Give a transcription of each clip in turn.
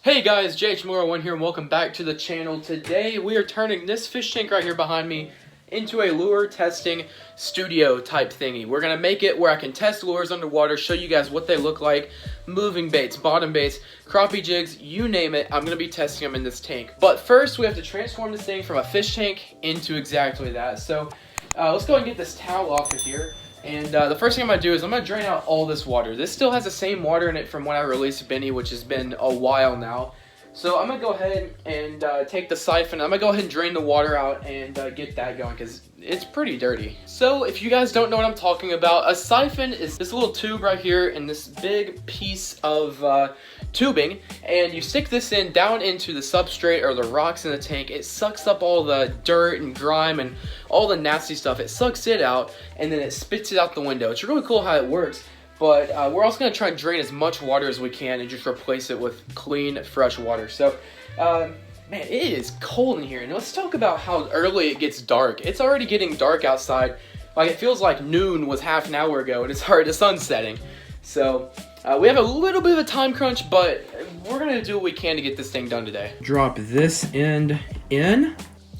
Hey guys, JH1 here and welcome back to the channel. Today we are turning this fish tank right here behind me into a lure testing studio type thingy. We're going to make it where I can test lures underwater, show you guys what they look like, moving baits, bottom baits, crappie jigs, you name it. I'm going to be testing them in this tank. But first we have to transform this thing from a fish tank into exactly that. So let's go ahead and get this towel off of here. And the first thing I'm going to do is I'm going to drain out all this water. This still has the same water in it from when I released Benny, which has been a while now. So I'm going to go ahead and take the siphon. I'm going to go ahead and drain the water out and get that going because it's pretty dirty. So if you guys don't know what I'm talking about, a siphon is this little tube right here and this big piece of tubing, and you stick this in down into the substrate or the rocks in the tank. It sucks up all the dirt and grime and all the nasty stuff. It sucks it out and then it spits it out the window. It's really cool how it works. But we're also going to try and drain as much water as we can and just replace it with clean, fresh water. So, man, it is cold in here. And let's talk about how early it gets dark. It's already getting dark outside. Like, it feels like noon was half an hour ago, and it's already the sun's setting. So, we have a little bit of a time crunch, but we're going to do what we can to get this thing done today. Drop this end in.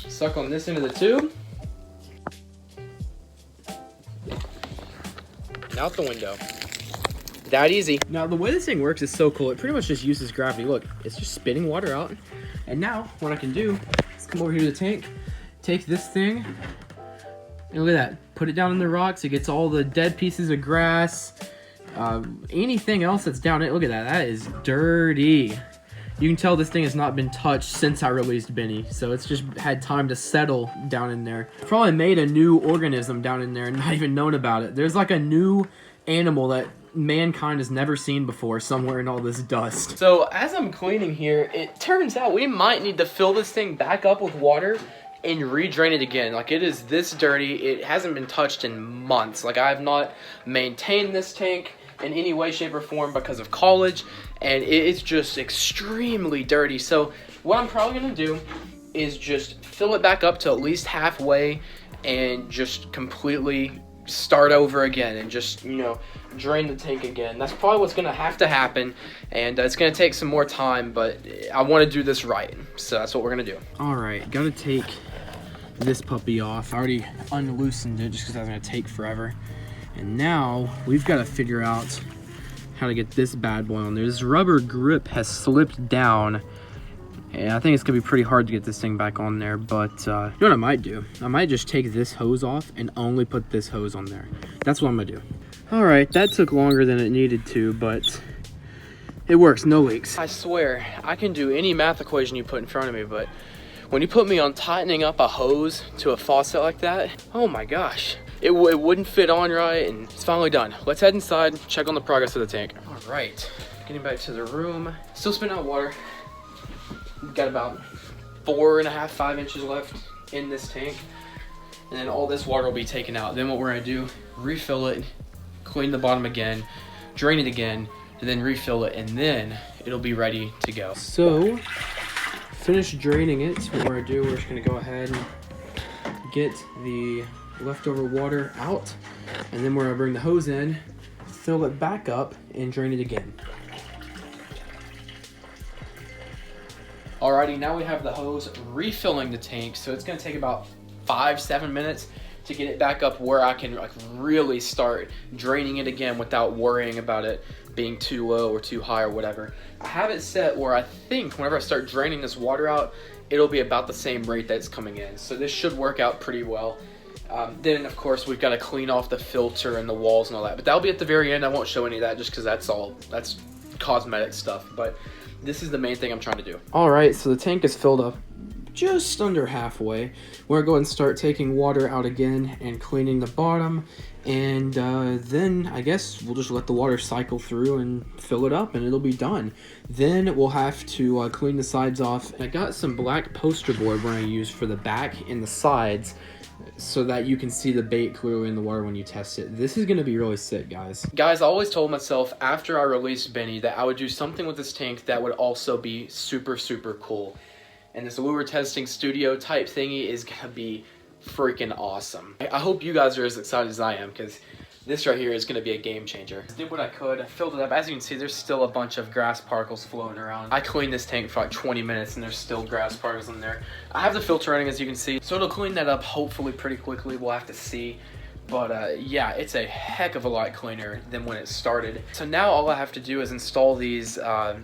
Suck on this end of the tube. And out the window. That easy. Now the way this thing works is so cool. It pretty much just uses gravity. Look, it's just spitting water out. And now what I can do is come over here to the tank, take this thing, and look at that. Put it down in the rocks. It gets all the dead pieces of grass, anything else that's down it. Look at that. That is dirty. You can tell this thing has not been touched since I released Benny. So it's just had time to settle down in there. Probably made a new organism down in there and not even known about it. There's like a new animal that mankind has never seen before somewhere in all this dust. So as I'm cleaning here, it turns out we might need to fill this thing back up with water and redrain it again. Like, it is this dirty. It hasn't been touched in months. Like, I have not maintained this tank in any way, shape, or form because of college, and it's just extremely dirty. So what I'm probably gonna do is just fill it back up to at least halfway and just completely start over again and just, you know, drain the tank again. That's probably what's gonna have to happen, and it's gonna take some more time, but I want to do this right, so that's what we're gonna do. All right, gotta take this puppy off. I already unloosened it just because that's gonna take forever, and now we've got to figure out how to get this bad boy on there. This rubber grip has slipped down, and I think it's gonna be pretty hard to get this thing back on there, but you know what I might do? I might just take this hose off and only put this hose on there. That's what I'm gonna do. All right, that took longer than it needed to, but it works, no leaks. I swear, I can do any math equation you put in front of me, but when you put me on tightening up a hose to a faucet like that, oh my gosh, it wouldn't fit on right, and it's finally done. Let's head inside, check on the progress of the tank. All right, getting back to the room. Still spitting out water. Got about 4.5, 5 inches left in this tank, and then all this water will be taken out. Then what we're gonna do, refill it, clean the bottom again, drain it again, and then refill it, and then it'll be ready to go. So, finish draining it. What we're gonna do, we're just gonna go ahead and get the leftover water out, and then we're gonna bring the hose in, fill it back up, and drain it again. Alrighty, now we have the hose refilling the tank, so it's gonna take about 5-7 minutes to get it back up where I can like really start draining it again without worrying about it being too low or too high or whatever. I have it set where I think whenever I start draining this water out, it'll be about the same rate that it's coming in. So this should work out pretty well. Then of course we've got to clean off the filter and the walls and all that, but that'll be at the very end. I won't show any of that just because that's cosmetic stuff, but this is the main thing I'm trying to do. All right, so the tank is filled up just under halfway. We're going to start taking water out again and cleaning the bottom, and then I guess we'll just let the water cycle through and fill it up and it'll be done. Then we'll have to clean the sides off. I got some black poster board we're going to use for the back and the sides so that you can see the bait clearly in the water when you test it. This is going to be really sick, guys. Guys, I always told myself after I released Benny that I would do something with this tank that would also be super, super cool. And this lure testing studio type thingy is going to be freaking awesome. I hope you guys are as excited as I am, because This right here is going to be a game changer. I did what I could. I filled it up. As you can see, there's still a bunch of grass particles floating around. I cleaned this tank for like 20 minutes and there's still grass particles in there. I have the filter running, as you can see, so it'll clean that up hopefully pretty quickly. We'll have to see. But yeah, it's a heck of a lot cleaner than when it started. So now all I have to do is install these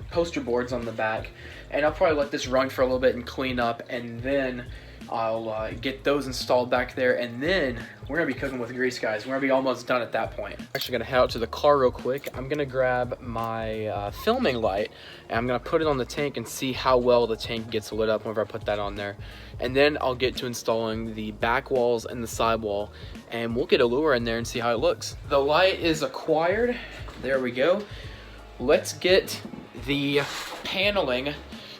poster boards on the back, and I'll probably let this run for a little bit and clean up, and then I'll get those installed back there, and then we're gonna be cooking with grease, guys. We're gonna be almost done at that point. I'm actually gonna head out to the car real quick. I'm gonna grab my filming light, and I'm gonna put it on the tank and see how well the tank gets lit up whenever I put that on there. And then I'll get to installing the back walls and the side wall, and we'll get a lure in there and see how it looks. The light is acquired. There we go. Let's get the paneling,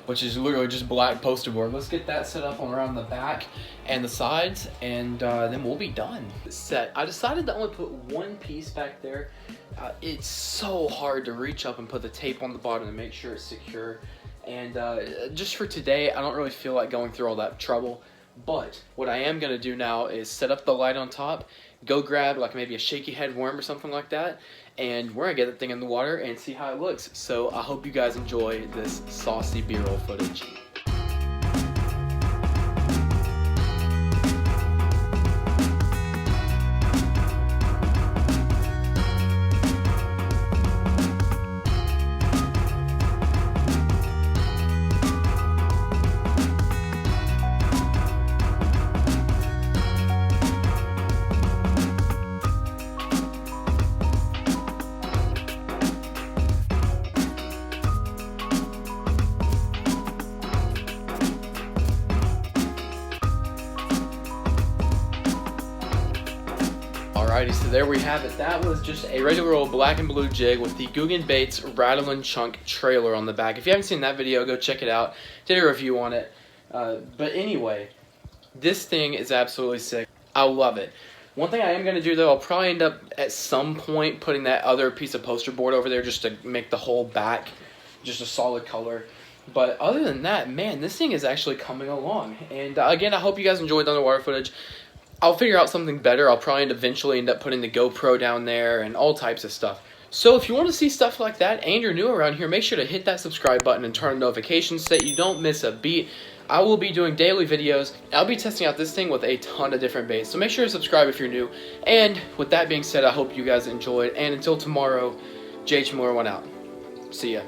which is literally just black poster board. Let's get that set up around the back and the sides, and then we'll be done. Set. I decided to only put one piece back there. It's so hard to reach up and put the tape on the bottom to make sure it's secure. And just for today, I don't really feel like going through all that trouble. But what I am gonna do now is set up the light on top, go grab like maybe a shaky head worm or something like that, and we're gonna get that thing in the water and see how it looks. So I hope you guys enjoy this saucy B-roll footage. Alrighty, so there we have it. That was just a regular old black and blue jig with the Guggen Baits Rattlin' Chunk trailer on the back. If you haven't seen that video, go check it out. Did a review on it. But anyway, this thing is absolutely sick. I love it. One thing I am going to do though, I'll probably end up at some point putting that other piece of poster board over there just to make the whole back just a solid color. But other than that, man, this thing is actually coming along. And again, I hope you guys enjoyed the underwater footage. I'll figure out something better. I'll probably eventually end up putting the GoPro down there and all types of stuff. So if you want to see stuff like that and you're new around here, make sure to hit that subscribe button and turn on notifications so that you don't miss a beat. I will be doing daily videos. I'll be testing out this thing with a ton of different baits. So make sure to subscribe if you're new. And with that being said, I hope you guys enjoyed. And until tomorrow, JH Moore went out. See ya.